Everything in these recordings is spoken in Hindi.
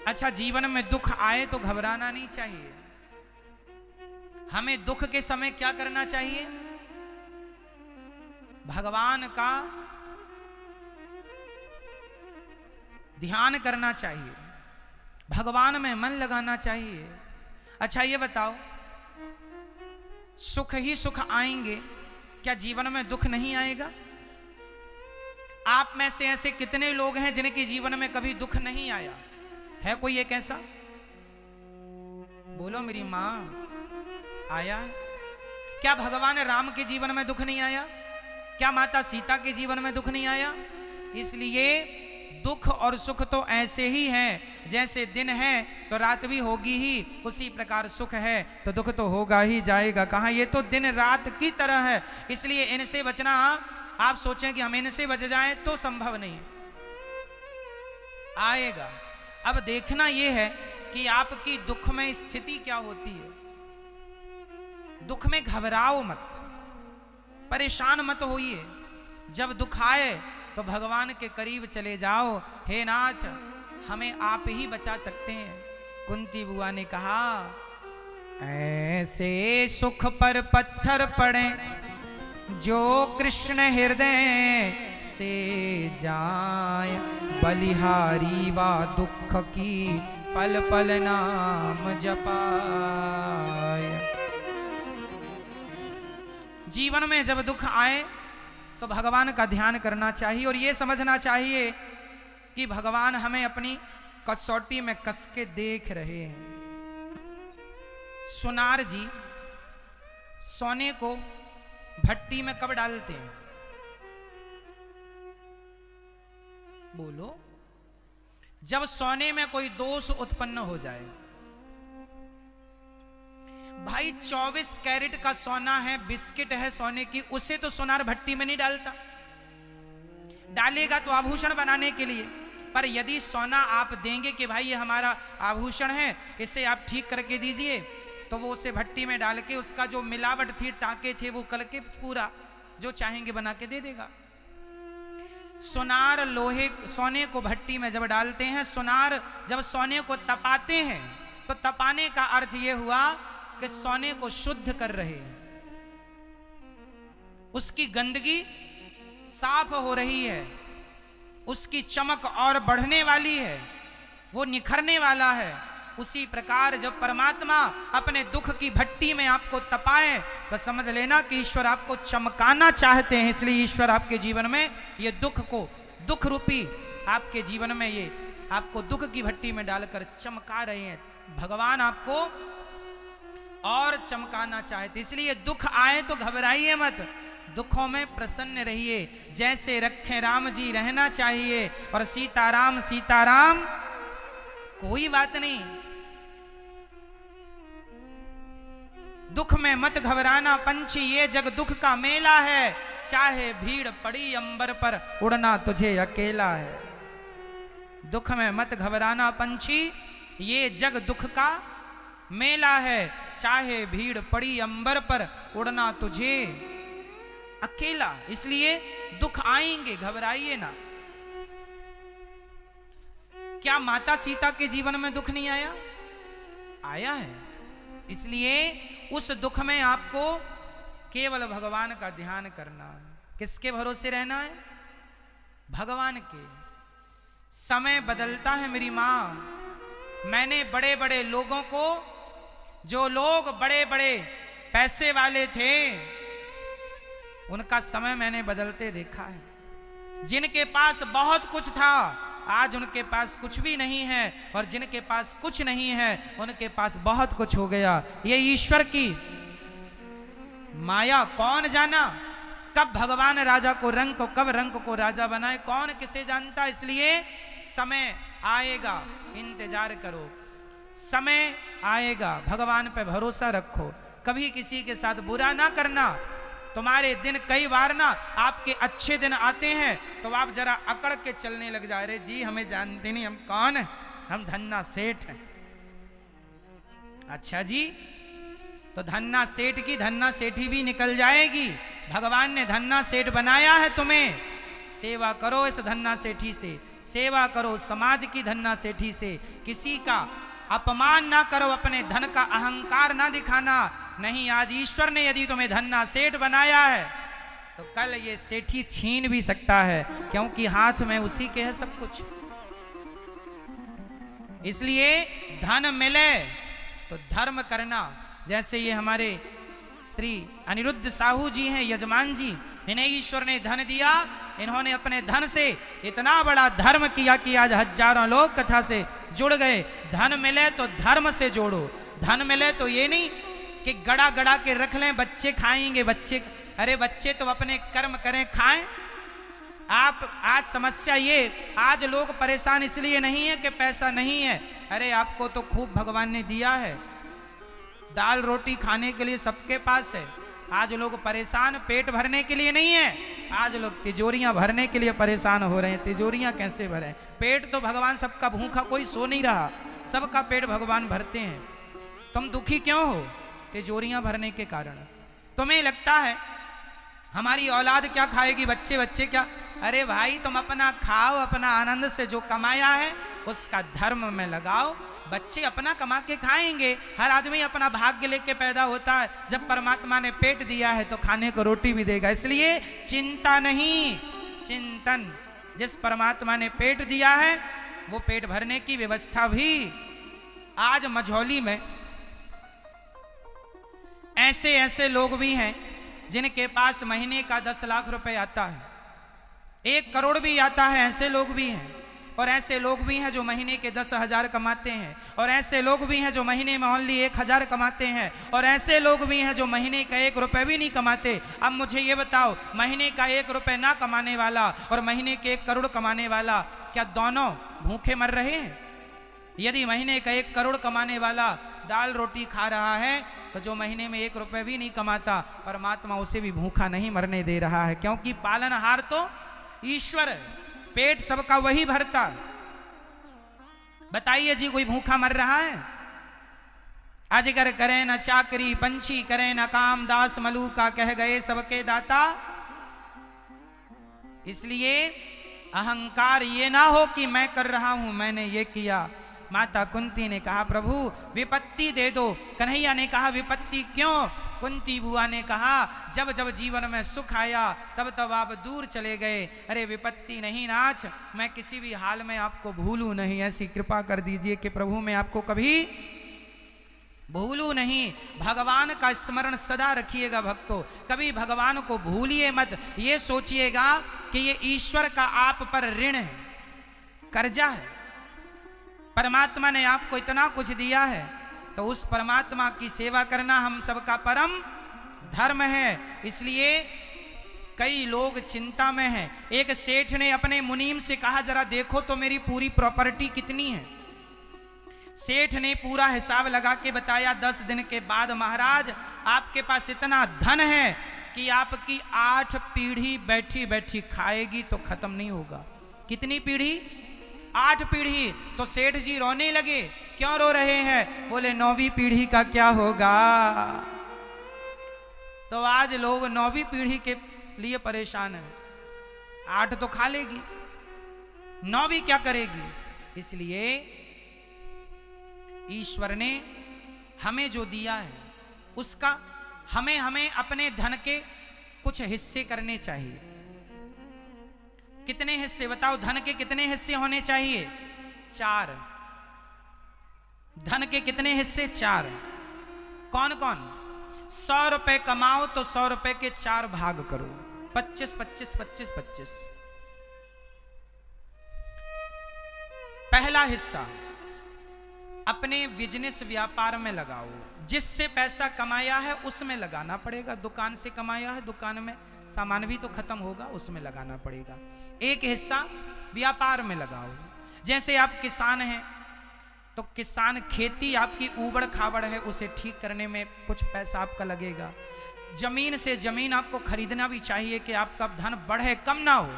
अच्छा, जीवन में दुख आए तो घबराना नहीं चाहिए। हमें दुख के समय क्या करना चाहिए? भगवान का ध्यान करना चाहिए, भगवान में मन लगाना चाहिए। अच्छा ये बताओ, सुख ही सुख आएंगे, क्या जीवन में दुख नहीं आएगा? आप में से ऐसे कितने लोग हैं जिनके जीवन में कभी दुख नहीं आया? है कोई एक ऐसा? बोलो मेरी मां, आया? क्या भगवान राम के जीवन में दुख नहीं आया? क्या माता सीता के जीवन में दुख नहीं आया? इसलिए दुख और सुख तो ऐसे ही हैं, जैसे दिन है तो रात भी होगी ही, उसी प्रकार सुख है तो दुख तो होगा ही जाएगा। कहाँ, ये तो दिन रात की तरह है, इसलिए इनसे बचना, आप सोचें कि हम इनसे बच जाएं तो संभव नहीं, आएगा। अब देखना यह है कि आपकी दुख में स्थिति क्या होती है। दुख में घबराओ मत, परेशान मत होइए। जब दुख आए तो भगवान के करीब चले जाओ, हे नाथ हमें आप ही बचा सकते हैं। कुंती बुआ ने कहा, ऐसे सुख पर पत्थर पड़े जो कृष्ण हृदय से जाए, बलिहारी वा दुख की पल पल नाम जपाए। जीवन में जब दुख आए तो भगवान का ध्यान करना चाहिए और यह समझना चाहिए कि भगवान हमें अपनी कसौटी में कस के देख रहे हैं। सुनार जी सोने को भट्टी में कब डालते हैं? बोलो। जब सोने में कोई दोष उत्पन्न हो जाए। भाई 24 कैरेट का सोना है, बिस्किट है सोने की, उसे तो सोनार भट्टी में नहीं डालता, डालेगा तो आभूषण बनाने के लिए। पर यदि सोना आप देंगे कि भाई ये हमारा आभूषण है, इसे आप ठीक करके दीजिए, तो वो उसे भट्टी में डाल के उसका जो मिलावट थी, टाके थे, वो करके पूरा जो चाहेंगे बना के दे देगा। सुनार लोहे सोने को भट्टी में जब डालते हैं, सुनार जब सोने को तपाते हैं तो तपाने का अर्थ ये हुआ कि सोने को शुद्ध कर रहे हैं, उसकी गंदगी साफ हो रही है, उसकी चमक और बढ़ने वाली है, वो निखरने वाला है। उसी प्रकार जब परमात्मा अपने दुख की भट्टी में आपको तपाए तो समझ लेना कि ईश्वर आपको चमकाना चाहते हैं। इसलिए ईश्वर आपके जीवन में ये दुख को, दुख रूपी आपके जीवन में ये आपको दुख की भट्टी में डालकर चमका रहे हैं। भगवान आपको और चमकाना चाहते, इसलिए दुख आए तो घबराइए मत, दुखों में प्रसन्न रहिए। जैसे रखे राम जी रहना चाहिए और सीताराम सीताराम, कोई बात नहीं। दुख में मत घबराना पंछी, ये जग दुख का मेला है, चाहे भीड़ पड़ी अंबर पर उड़ना तुझे अकेला है। दुख में मत घबराना पंछी, ये जग दुख का मेला है, चाहे भीड़ पड़ी अंबर पर उड़ना तुझे अकेला। इसलिए दुख आएंगे, घबराइए ना। क्या माता सीता के जीवन में दुख नहीं आया? आया है। इसलिए उस दुख में आपको केवल भगवान का ध्यान करना है। किसके भरोसे रहना है? भगवान के। समय बदलता है मेरी मां। मैंने बड़े बड़े लोगों को, जो लोग बड़े बड़े पैसे वाले थे, उनका समय मैंने बदलते देखा है। जिनके पास बहुत कुछ था, आज उनके पास कुछ भी नहीं है, और जिनके पास कुछ नहीं है उनके पास बहुत कुछ हो गया। ये ईश्वर की माया, कौन जाना कब भगवान राजा को रंक को, कब रंक को राजा बनाए, कौन किसे जानता। इसलिए समय आएगा, इंतजार करो, समय आएगा, भगवान पे भरोसा रखो, कभी किसी के साथ बुरा ना करना। तुम्हारे दिन कई बार ना आपके अच्छे दिन आते हैं तो आप जरा अकड़ के चलने लग जा रहे, जी हमें जानते नहीं, हम कौन है, हम धन्ना सेठ हैं। अच्छा जी, तो धन्ना सेठ की धन्ना सेठी भी निकल जाएगी। भगवान ने धन्ना सेठ बनाया है तुम्हें, सेवा करो इस धन्ना सेठी से, सेवा करो समाज की धन्ना सेठी से, किसी का अपमान ना करो, अपने धन का अहंकार ना दिखाना। नहीं, आज ईश्वर ने यदि तुम्हें धन्ना सेठ बनाया है तो कल ये सेठी छीन भी सकता है, क्योंकि हाथ में उसी के है सब कुछ। इसलिए धन मिले तो धर्म करना। जैसे ये हमारे श्री अनिरुद्ध साहू जी हैं, यजमान जी, इन्हें ईश्वर ने धन दिया, इन्होंने अपने धन से इतना बड़ा धर्म किया कि आज हजारों लोग कथा से जुड़ गए। धन मिले तो धर्म से जोड़ो। धन मिले तो ये नहीं कि गड़ा गड़ा के रख लें, बच्चे खाएंगे, बच्चे, अरे बच्चे तो अपने कर्म करें, खाएं। आप आज समस्या ये, आज लोग परेशान इसलिए नहीं है कि पैसा नहीं है। अरे आपको तो खूब भगवान ने दिया है, दाल रोटी खाने के लिए सबके पास है। आज लोग परेशान पेट भरने के लिए नहीं है, आज लोग तिजोरियां भरने के लिए परेशान हो रहे हैं। तिजोरियां कैसे भरें? पेट तो भगवान सबका, भूखा कोई सो नहीं रहा, सबका पेट भगवान भरते हैं। तुम दुखी क्यों हो? तिजोरियां भरने के कारण। तुम्हें लगता है हमारी औलाद क्या खाएगी, बच्चे बच्चे क्या? अरे भाई तुम अपना खाओ, अपना आनंद से जो कमाया है उसका धर्म में लगाओ, बच्चे अपना कमा के खाएंगे। हर आदमी अपना भाग्य लेके पैदा होता है, जब परमात्मा ने पेट दिया है तो खाने को रोटी भी देगा। इसलिए चिंता नहीं, चिंतन। जिस परमात्मा ने पेट दिया है वो पेट भरने की व्यवस्था भी। आज मझौली में ऐसे ऐसे लोग भी हैं जिनके पास महीने का 10 लाख रुपए आता है, 1 करोड़ भी आता है, ऐसे लोग भी हैं। और ऐसे लोग भी हैं जो महीने के 10,000 कमाते हैं, और ऐसे लोग भी हैं जो महीने में ओनली 1,000 कमाते हैं, और ऐसे लोग भी हैं जो महीने का 1 रुपए भी नहीं कमाते। अब मुझे ये बताओ, महीने का 1 रुपए ना कमाने वाला और महीने के 1 करोड़ कमाने वाला, क्या दोनों भूखे मर रहे हैं? यदि महीने का 1 करोड़ कमाने वाला दाल रोटी खा रहा है तो जो महीने में 1 रुपए भी नहीं कमाता, परमात्मा उसे भी भूखा नहीं मरने दे रहा है, क्योंकि पालनहार तो ईश्वर है, पेट सबका वही भरता। बताइए जी, कोई भूखा मर रहा है? अजगर करे न चाकरी, पंछी करे न काम, दास मलूका कह गए सबके दाता। इसलिए अहंकार ये ना हो कि मैं कर रहा हूं, मैंने ये किया। माता कुंती ने कहा प्रभु विपत्ति दे दो, कन्हैया ने कहा विपत्ति क्यों? कुंती बुआ ने कहा जब जब जीवन में सुख आया तब तब आप दूर चले गए। अरे विपत्ति नहीं नाथ, मैं किसी भी हाल में आपको भूलूं नहीं, ऐसी कृपा कर दीजिए कि प्रभु मैं आपको कभी भूलूं नहीं। भगवान का स्मरण सदा रखिएगा भक्तों, कभी भगवान को भूलिए मत। ये सोचिएगा कि ये ईश्वर का आप पर ऋण है, कर्जा है। परमात्मा ने आपको इतना कुछ दिया है तो उस परमात्मा की सेवा करना हम सबका परम धर्म है। इसलिए कई लोग चिंता में हैं। एक सेठ ने अपने मुनीम से कहा जरा देखो तो मेरी पूरी प्रॉपर्टी कितनी है। सेठ ने पूरा हिसाब लगा के बताया 10 दिन के बाद महाराज आपके पास इतना धन है कि आपकी 8 पीढ़ी बैठी बैठी खाएगी तो खत्म नहीं होगा। कितनी पीढ़ी? 8 पीढ़ी। तो सेठ जी रोने लगे। क्यों रो रहे हैं? बोले 9वीं पीढ़ी का क्या होगा। तो आज लोग 9वीं पीढ़ी के लिए परेशान हैं। 8 तो खा लेगी, 9वीं क्या करेगी। इसलिए ईश्वर ने हमें जो दिया है उसका हमें अपने धन के कुछ हिस्से करने चाहिए। कितने हिस्से बताओ? धन के कितने हिस्से होने चाहिए? 4। धन के कितने हिस्से? 4। कौन कौन? 100 रुपए कमाओ तो 100 रुपए के 4 भाग करो, 25 25 25 25। पहला हिस्सा अपने बिजनेस व्यापार में लगाओ। जिससे पैसा कमाया है उसमें लगाना पड़ेगा। दुकान से कमाया है, दुकान में सामान भी तो खत्म होगा, उसमें लगाना पड़ेगा। एक हिस्सा व्यापार में लगाओ। जैसे आप किसान हैं तो किसान खेती आपकी ऊबड़ खाबड़ है, उसे ठीक करने में कुछ पैसा आपका लगेगा। जमीन से जमीन आपको खरीदना भी चाहिए कि आपका धन बढ़े, कम ना हो।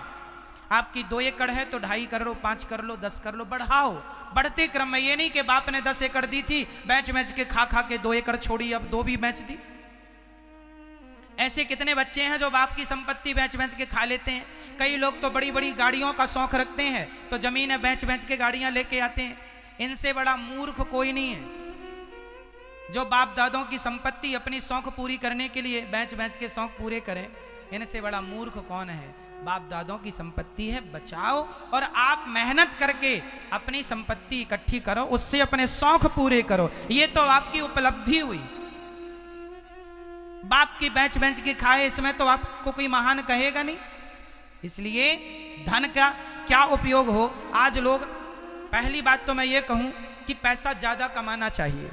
आपकी 2 एकड़ है तो 2.5 कर लो, 5 कर लो, 10 कर लो, बढ़ाओ। बढ़ते क्रम में ये नहीं कि बाप ने 10 एकड़ दी थी, बेच बेच के खा खा के 2 एकड़ छोड़ी, अब 2 भी बेच दी। ऐसे कितने बच्चे हैं जो बाप की संपत्ति बेच बेच के खा लेते हैं। कई लोग तो बड़ी बड़ी गाड़ियों का शौक रखते हैं, तो जमीनें बेच बेच के गाड़ियां लेके आते हैं। इनसे बड़ा मूर्ख कोई नहीं है जो बाप दादों की संपत्ति अपनी शौक पूरी करने के लिए बेच बेच के शौक पूरे करें। इनसे बड़ा मूर्ख कौन है? बाप दादों की संपत्ति है, बचाओ और आप मेहनत करके अपनी संपत्ति इकट्ठी करो, उससे अपने शौक पूरे करो। ये तो आपकी उपलब्धि हुई। बाप की बेच बेच के खाए, इसमें तो आपको कोई महान कहेगा नहीं। इसलिए धन का क्या उपयोग हो। आज लोग, पहली बात तो मैं ये कहूं कि पैसा ज्यादा कमाना चाहिए,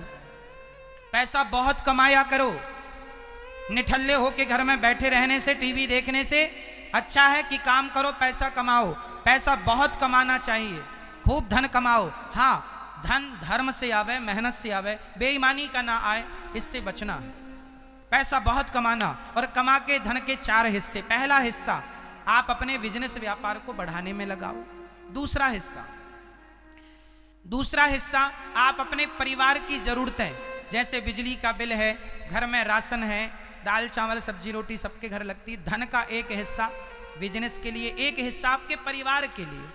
पैसा बहुत कमाया करो। निठल्ले होके घर में बैठे रहने से, टीवी देखने से अच्छा है कि काम करो, पैसा कमाओ। पैसा बहुत कमाना चाहिए, खूब धन कमाओ। हाँ, धन धर्म से आवे, मेहनत से आवे, बेईमानी का ना आए, इससे बचना है। पैसा बहुत कमाना और कमा के धन के 4 हिस्से। पहला हिस्सा आप अपने बिजनेस व्यापार को बढ़ाने में लगाओ। दूसरा हिस्सा आप अपने परिवार की जरूरतें, जैसे बिजली का बिल है, घर में राशन है, दाल चावल सब्जी रोटी सबके घर लगती है। धन का एक हिस्सा बिजनेस के लिए, एक हिस्सा आपके परिवार के लिए।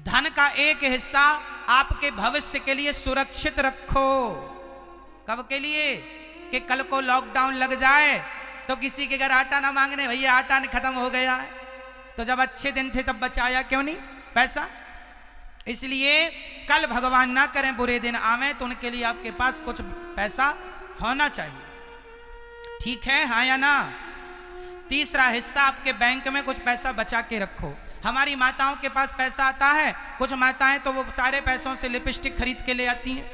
धन का एक हिस्सा आपके भविष्य के लिए सुरक्षित रखो। कब के लिए? कि कल को लॉकडाउन लग जाए तो किसी के घर आटा ना मांगने, भैया आटा खत्म हो गया है। तो जब अच्छे दिन थे तब बचाया क्यों नहीं पैसा? इसलिए कल भगवान ना करें बुरे दिन आवे तो उनके लिए आपके पास कुछ पैसा होना चाहिए। ठीक है, हाँ या ना? तीसरा हिस्सा आपके बैंक में कुछ पैसा बचा के रखो। हमारी माताओं के पास पैसा आता है, कुछ माताएं तो वो सारे पैसों से लिपस्टिक खरीद के ले आती हैं,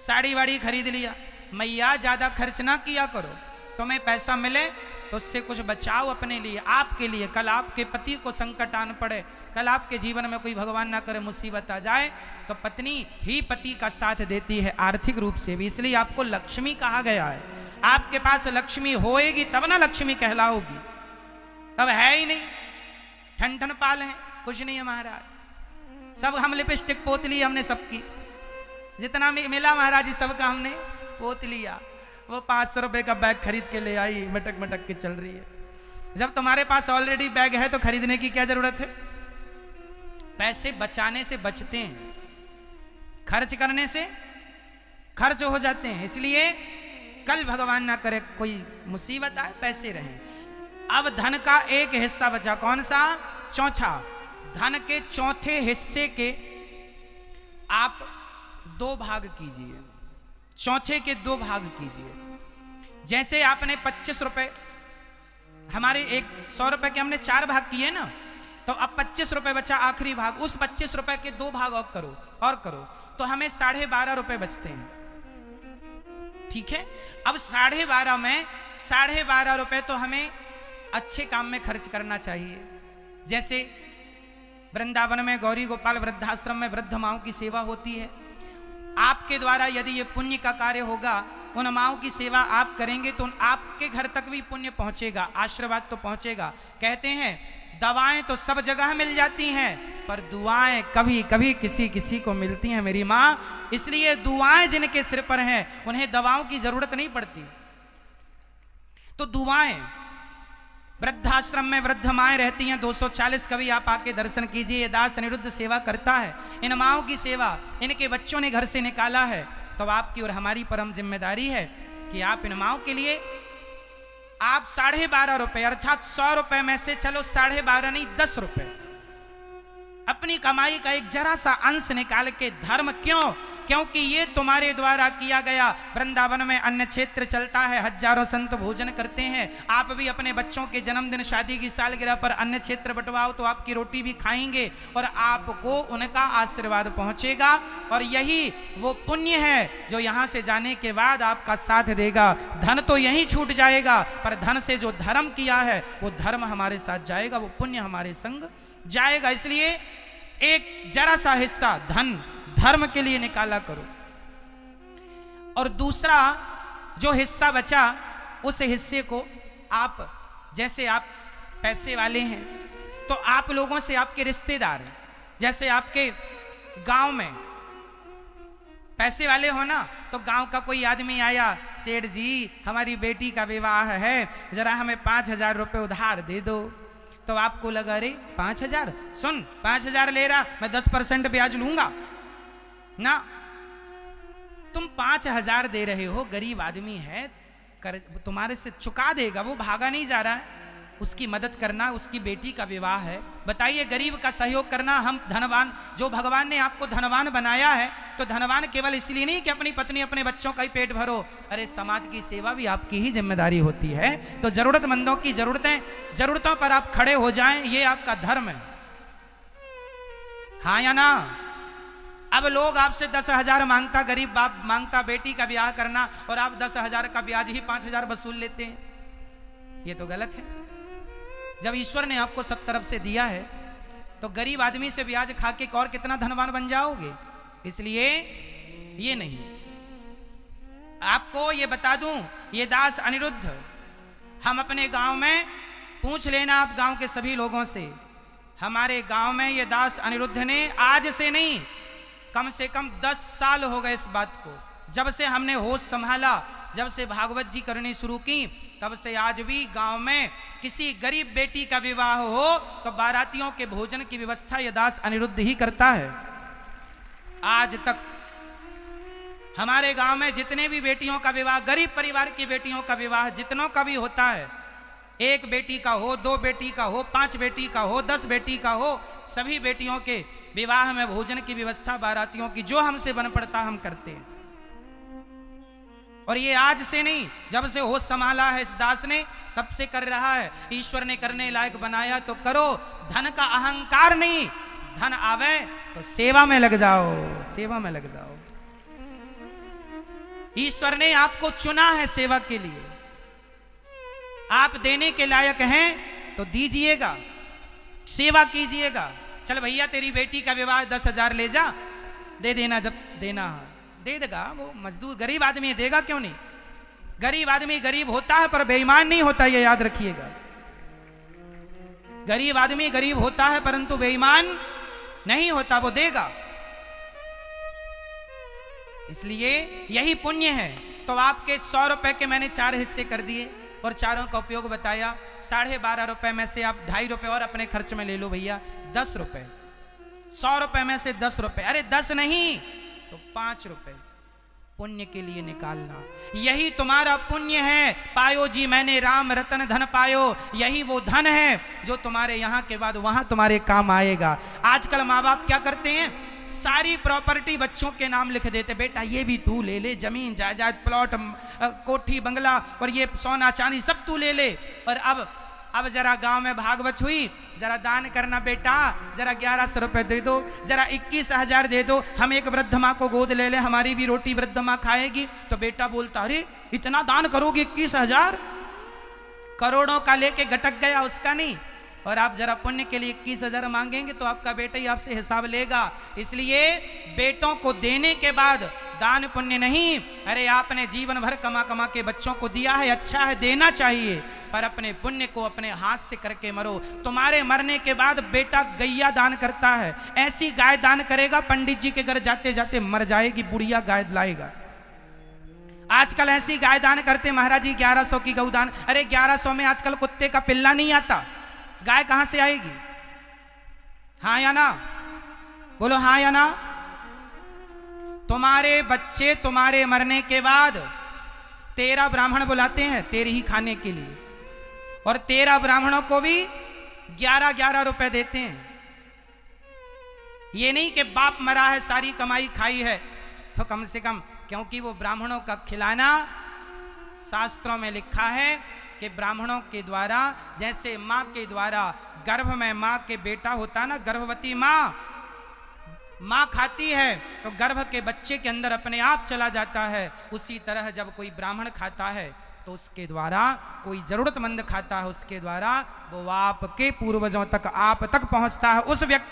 साड़ी वाड़ी खरीद लिया। मैया ज्यादा खर्च ना किया करो, तुम्हें पैसा मिले तो उससे कुछ बचाओ अपने लिए, आपके लिए। कल आपके पति को संकट आन पड़े, कल आपके जीवन में कोई भगवान ना करे मुसीबत आ जाए, तो पत्नी ही पति का साथ देती है आर्थिक रूप से भी। इसलिए आपको लक्ष्मी कहा गया है। आपके पास लक्ष्मी होएगी तब ना लक्ष्मी कहलाओगी, तब है ही नहीं। ठन ठन पाल है, कुछ नहीं है महाराज। सब हम लिपस्टिक पोत ली हमने सबकी, जितना मिला महाराज जी सबका हमने पोत लिया। वो 500 रुपए का बैग खरीद के ले आई, मटक मटक के चल रही है। जब तुम्हारे पास ऑलरेडी बैग है तो खरीदने की क्या जरूरत है? पैसे बचाने से बचते हैं, खर्च करने से खर्च हो जाते हैं। इसलिए कल भगवान ना करे कोई मुसीबत आए, पैसे रहें। अब धन का एक हिस्सा बचा, कौन सा? चौथा। धन के चौथे हिस्से के आप 2 भाग कीजिए, चौथे के 2 भाग कीजिए। जैसे आपने 25 रुपए, हमारे 100 रुपए के हमने 4 भाग किए ना, तो अब 25 रुपए बचा आखिरी भाग। उस 25 रुपए के 2 भाग और करो तो हमें 12.5 रुपए बचते हैं। ठीक है, अब 12.5 में 12.5 रुपए तो हमें अच्छे काम में खर्च करना चाहिए। जैसे वृंदावन में गौरी गोपाल वृद्धाश्रम में वृद्ध माओं की सेवा होती है। आपके द्वारा यदि ये पुण्य का कार्य होगा, उन माओं की सेवा आप करेंगे तो आपके घर तक भी पुण्य पहुंचेगा, आशीर्वाद तो पहुंचेगा। कहते हैं दवाएं तो सब जगह मिल जाती हैं, पर दुआएं कभी कभी किसी किसी को मिलती हैं मेरी माँ। इसलिए दुआएं जिनके सिर पर हैं उन्हें दवाओं की जरूरत नहीं पड़ती। तो दुआएं, वृद्धाश्रम में वृद्ध माएँ रहती हैं 240, कभी आप आके दर्शन कीजिए। दास अनिरुद्ध सेवा करता है, इन माओं की सेवा इनके बच्चों ने घर से निकाला है। तो आपकी और हमारी परम जिम्मेदारी है कि आप इन माओं के लिए आप 12.5 रुपए, अर्थात 100 रुपए में से चलो 12.5 नहीं 10 रुपए अपनी कमाई का एक जरा सा अंश निकाल के धर्म। क्यों? क्योंकि ये तुम्हारे द्वारा किया गया। वृंदावन में अन्न क्षेत्र चलता है, हजारों संत भोजन करते हैं। आप भी अपने बच्चों के जन्मदिन शादी की सालगिरह पर अन्न क्षेत्र बंटवाओ तो आपकी रोटी भी खाएंगे और आपको उनका आशीर्वाद पहुंचेगा। और यही वो पुण्य है जो यहाँ से जाने के बाद आपका साथ देगा। धन तो यहीं छूट जाएगा, पर धन से जो धर्म किया है वो धर्म हमारे साथ जाएगा, वो पुण्य हमारे संग जाएगा। इसलिए एक जरा सा हिस्सा धन धर्म के लिए निकाला करो। और दूसरा जो हिस्सा बचा, उस हिस्से को आप, जैसे आप पैसे वाले हैं तो आप लोगों से आपके रिश्तेदार हैं, जैसे आपके गांव में पैसे वाले हो ना, तो गांव का कोई आदमी आया, सेठ जी हमारी बेटी का विवाह है, जरा हमें 5,000 रुपये उधार दे दो। तो आपको लगा अरे 5,000, सुन 5,000 ले रहा, मैं 10% ब्याज लूंगा ना। तुम 5,000 दे रहे हो, गरीब आदमी है, तुम्हारे से चुका देगा, वो भागा नहीं जा रहा है, उसकी मदद करना, उसकी बेटी का विवाह है। बताइए, गरीब का सहयोग करना। हम धनवान, जो भगवान ने आपको धनवान बनाया है, तो धनवान केवल इसलिए नहीं कि अपनी पत्नी अपने बच्चों का ही पेट भरो, अरे समाज की सेवा भी आपकी ही जिम्मेदारी होती है। तो जरूरतमंदों की जरूरतों पर आप खड़े हो जाएं, ये आपका धर्म है। हाँ या ना? अब लोग आपसे 10,000 मांगता, गरीब बाप मांगता बेटी का ब्याह करना, और आप 10,000 का ब्याज ही 5,000 वसूल लेते हैं। ये तो गलत है। जब ईश्वर ने आपको सब तरफ से दिया है, तो गरीब आदमी से ब्याज खा के और कितना धनवान बन जाओगे। इसलिए ये नहीं। आपको ये बता दूं, ये दास अनिरुद्ध, हम अपने गांव में पूछ लेना आप गांव के सभी लोगों से, हमारे गांव में ये दास अनिरुद्ध ने आज से नहीं, कम से कम 10 साल हो गए इस बात को, जब से हमने होश संभाला, जब से भागवत जी करनी शुरू की, तब से आज भी गांव में किसी गरीब बेटी का विवाह हो तो बारातियों के भोजन की व्यवस्था यह दास अनिरुद्ध ही करता है। आज तक हमारे गांव में जितने भी बेटियों का विवाह, गरीब परिवार की बेटियों का विवाह जितनों का भी होता है, 1 बेटी का हो, 2 बेटी का हो, 5 बेटी का हो, 10 बेटी का हो, सभी बेटियों के विवाह में भोजन की व्यवस्था बारातियों की जो हमसे बन पड़ता हम करते हैं। और ये आज से नहीं, जब से होश संभाला है इस दास ने, तब से कर रहा है। ईश्वर ने करने लायक बनाया तो करो, धन का अहंकार नहीं, धन आवे तो सेवा में लग जाओ, सेवा में लग जाओ। ईश्वर ने आपको चुना है सेवा के लिए, आप देने के लायक हैं तो दीजिएगा, सेवा कीजिएगा। चल भैया तेरी बेटी का विवाह 10,000 ले जा, दे देना, जब देना दे देगा, वो मजदूर गरीब आदमी देगा क्यों नहीं। गरीब आदमी गरीब होता है पर बेईमान नहीं होता, ये याद रखिएगा। गरीब आदमी गरीब होता है परंतु बेईमान नहीं होता, वो देगा। इसलिए यही पुण्य है। तो आपके 100 रुपए के मैंने 4 हिस्से कर दिए और चारों का उपयोग बताया। 12.5 रुपए में से आप 2.5 रुपए और अपने खर्च में ले लो भैया, 10 रुपए। 100 रुपए में से 10 रुपए, अरे 10 नहीं तो 5 रुपए पुण्य के लिए निकालना। यही तुम्हारा पुण्य है। पायो जी मैंने राम रतन धन पायो, यही वो धन है जो तुम्हारे यहाँ के बाद वहां तुम्हारे काम आएगा। आजकल माँ बाप क्या करते हैं, सारी प्रॉपर्टी बच्चों के नाम लिख देते, बेटा ये भी तू ले ले, जमीन जायदाद प्लॉट कोठी बंगला और ये सोना चांदी सब तू ले ले। और अब जरा गांव में भागवत हुई, जरा दान करना बेटा, जरा 1100 रुपए दे दो, जरा 21,000 दे दो, हम एक वृद्ध माँ को गोद ले ले, हमारी भी रोटी वृद्ध माँ खाएगी। तो बेटा बोलता अरे इतना दान करोगे, 21,000, करोड़ों का लेके गटक गया, उसका नहीं। और आप जरा पुण्य के लिए 21,000 मांगेंगे तो आपका बेटा ही आपसे हिसाब लेगा। इसलिए बेटों को देने के बाद दान पुण्य नहीं, अरे आपने जीवन भर कमा कमा के बच्चों को दिया है, अच्छा है, देना चाहिए, पर अपने पुण्य को अपने हाथ से करके मरो। तुम्हारे मरने के बाद बेटा गैया दान करता है, ऐसी गाय दान करेगा, पंडित जी के घर जाते जाते मर जाएगी, बुढ़िया गाय लाएगा। आजकल ऐसी गाय दान करते महाराज जी 1100 की गौ दान, अरे 1100 में आजकल कुत्ते का पिल्ला नहीं आता, गाय कहां से आएगी। हाँ या ना, बोलो हाँ या ना। तुम्हारे बच्चे तुम्हारे मरने के बाद 13 ब्राह्मण बुलाते हैं तेरे ही खाने के लिए, और 13 ब्राह्मणों को भी 11-11 रुपए देते हैं। ये नहीं कि बाप मरा है सारी कमाई खाई है, तो कम से कम, क्योंकि वो ब्राह्मणों का खिलाना शास्त्रों में लिखा है कि ब्राह्मणों के द्वारा, जैसे माँ के द्वारा गर्भ में माँ के बेटा होता ना, गर्भवती माँ खाती है तो गर्भ के बच्चे के अंदर अपने आप चला जाता है, उसी तरह जब कोई ब्राह्मण खाता है तो उसके द्वारा, कोई जरूरतमंद खाता है उसके द्वारा वो आपके पूर्वजों तक, आप तक पहुंचता है। उस व्यक्ति